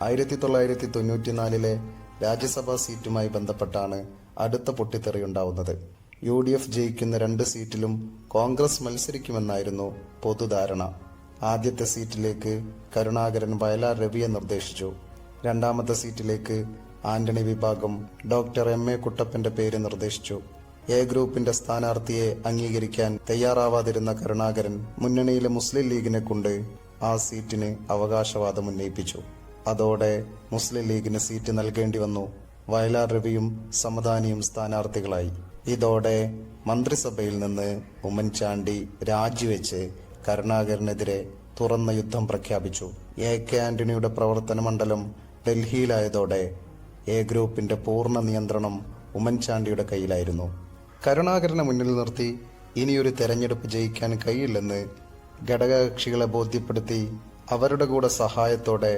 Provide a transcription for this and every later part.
1994 രാജ്യസഭാ സീറ്റുമായി ബന്ധപ്പെട്ടാണ് അടുത്ത പൊട്ടിത്തെറിയുണ്ടാവുന്നത്. UDF ജയിക്കുന്ന 2 സീറ്റിലും കോൺഗ്രസ് മത്സരിക്കുമെന്നായിരുന്നു പൊതുധാരണ. ആദ്യത്തെ സീറ്റിലേക്ക് കരുണാകരൻ വയലാർ രവിയെ നിർദ്ദേശിച്ചു. രണ്ടാമത്തെ സീറ്റിലേക്ക് ആന്റണി വിഭാഗം ഡോക്ടർ MA കുട്ടപ്പന്റെ പേര് നിർദ്ദേശിച്ചു. എ ഗ്രൂപ്പിന്റെ സ്ഥാനാർത്ഥിയെ അംഗീകരിക്കാൻ തയ്യാറാവാതിരുന്ന കരുണാകരൻ മുന്നണിയിലെ മുസ്ലിം ലീഗിനെ കൊണ്ട് ആ സീറ്റിന് അവകാശവാദം ഉന്നയിപ്പിച്ചു. അതോടെ മുസ്ലിം ലീഗിന് സീറ്റ് നൽകേണ്ടി വന്നു. വയലാർ രവിയും സമദാനിയും സ്ഥാനാർത്ഥികളായി. ഇതോടെ മന്ത്രിസഭയിൽ നിന്ന് ഉമ്മൻചാണ്ടി രാജിവെച്ച് കരുണാകരനെതിരെ തുറന്ന യുദ്ധം പ്രഖ്യാപിച്ചു. AK ആന്റണിയുടെ പ്രവർത്തന മണ്ഡലം ഡൽഹിയിലായതോടെ എ ഗ്രൂപ്പിന്റെ പൂർണ്ണ നിയന്ത്രണം ഉമ്മൻചാണ്ടിയുടെ കയ്യിലായിരുന്നു. കരുണാകരനെ മുന്നിൽ നിർത്തി ഇനിയൊരു തെരഞ്ഞെടുപ്പ് ജയിക്കാൻ കഴിയില്ലെന്ന് ഘടകകക്ഷികളെ ബോധ്യപ്പെടുത്തി അവരുടെ കൂടെ സഹായത്തോടെ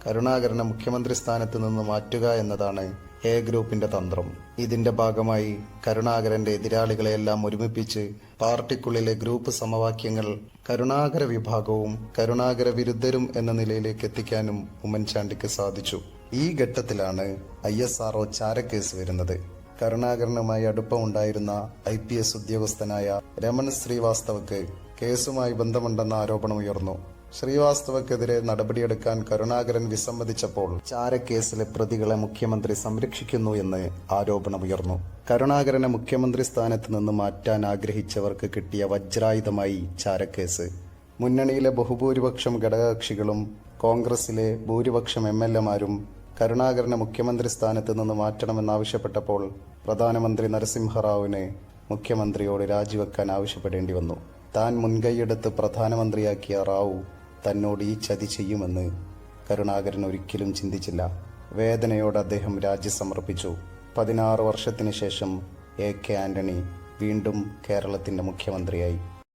കരുണാകരനെ മുഖ്യമന്ത്രി സ്ഥാനത്ത് നിന്ന് മാറ്റുക എന്നതാണ് എ ഗ്രൂപ്പിന്റെ തന്ത്രം. ഇതിന്റെ ഭാഗമായി കരുണാകരന്റെ എതിരാളികളെയെല്ലാം ഒരുമിപ്പിച്ച് പാർട്ടിക്കുള്ളിലെ ഗ്രൂപ്പ് സമവാക്യങ്ങൾ കരുണാകര വിഭാഗവും കരുണാകര വിരുദ്ധരും എന്ന നിലയിലേക്ക് എത്തിക്കാനും ഉമ്മൻചാണ്ടിക്ക് സാധിച്ചു. ഈ ഘട്ടത്തിലാണ് ISRO ചാരക്കേസ് വരുന്നത്. കരുണാകരനുമായി അടുപ്പമുണ്ടായിരുന്ന IPS ഉദ്യോഗസ്ഥനായ രമൺ ശ്രീവാസ്തവക്ക് കേസുമായി ബന്ധമുണ്ടെന്ന ആരോപണമുയർന്നു. ശ്രീവാസ്തവക്കെതിരെ നടപടിയെടുക്കാൻ കരുണാകരൻ വിസമ്മതിച്ചപ്പോൾ ചാരക്കേസിലെ പ്രതികളെ മുഖ്യമന്ത്രി സംരക്ഷിക്കുന്നു എന്ന് ആരോപണമുയർന്നു. കരുണാകരനെ മുഖ്യമന്ത്രി സ്ഥാനത്ത് നിന്ന് മാറ്റാൻ ആഗ്രഹിച്ചവർക്ക് കിട്ടിയ വജ്രായുധമായി ചാരക്കേസ്. മുന്നണിയിലെ ബഹുഭൂരിപക്ഷം ഘടകകക്ഷികളും കോൺഗ്രസിലെ ഭൂരിപക്ഷം MLA-മാരും കരുണാകരനെ മുഖ്യമന്ത്രി സ്ഥാനത്ത് നിന്ന് മാറ്റണമെന്നാവശ്യപ്പെട്ടപ്പോൾ പ്രധാനമന്ത്രി നരസിംഹറാവുവിന് മുഖ്യമന്ത്രിയോട് രാജിവെക്കാൻ ആവശ്യപ്പെടേണ്ടി വന്നു. താൻ മുൻകൈയെടുത്ത് പ്രധാനമന്ത്രിയാക്കിയ റാവു തന്നോട് ഈ ചതി ചെയ്യുമെന്ന് കരുണാകരൻ ഒരിക്കലും ചിന്തിച്ചില്ല. വേദനയോടെ അദ്ദേഹം രാജി സമർപ്പിച്ചു. 16 വർഷത്തിന് ശേഷം AK ആന്റണി വീണ്ടും കേരളത്തിന്റെ മുഖ്യമന്ത്രിയായി.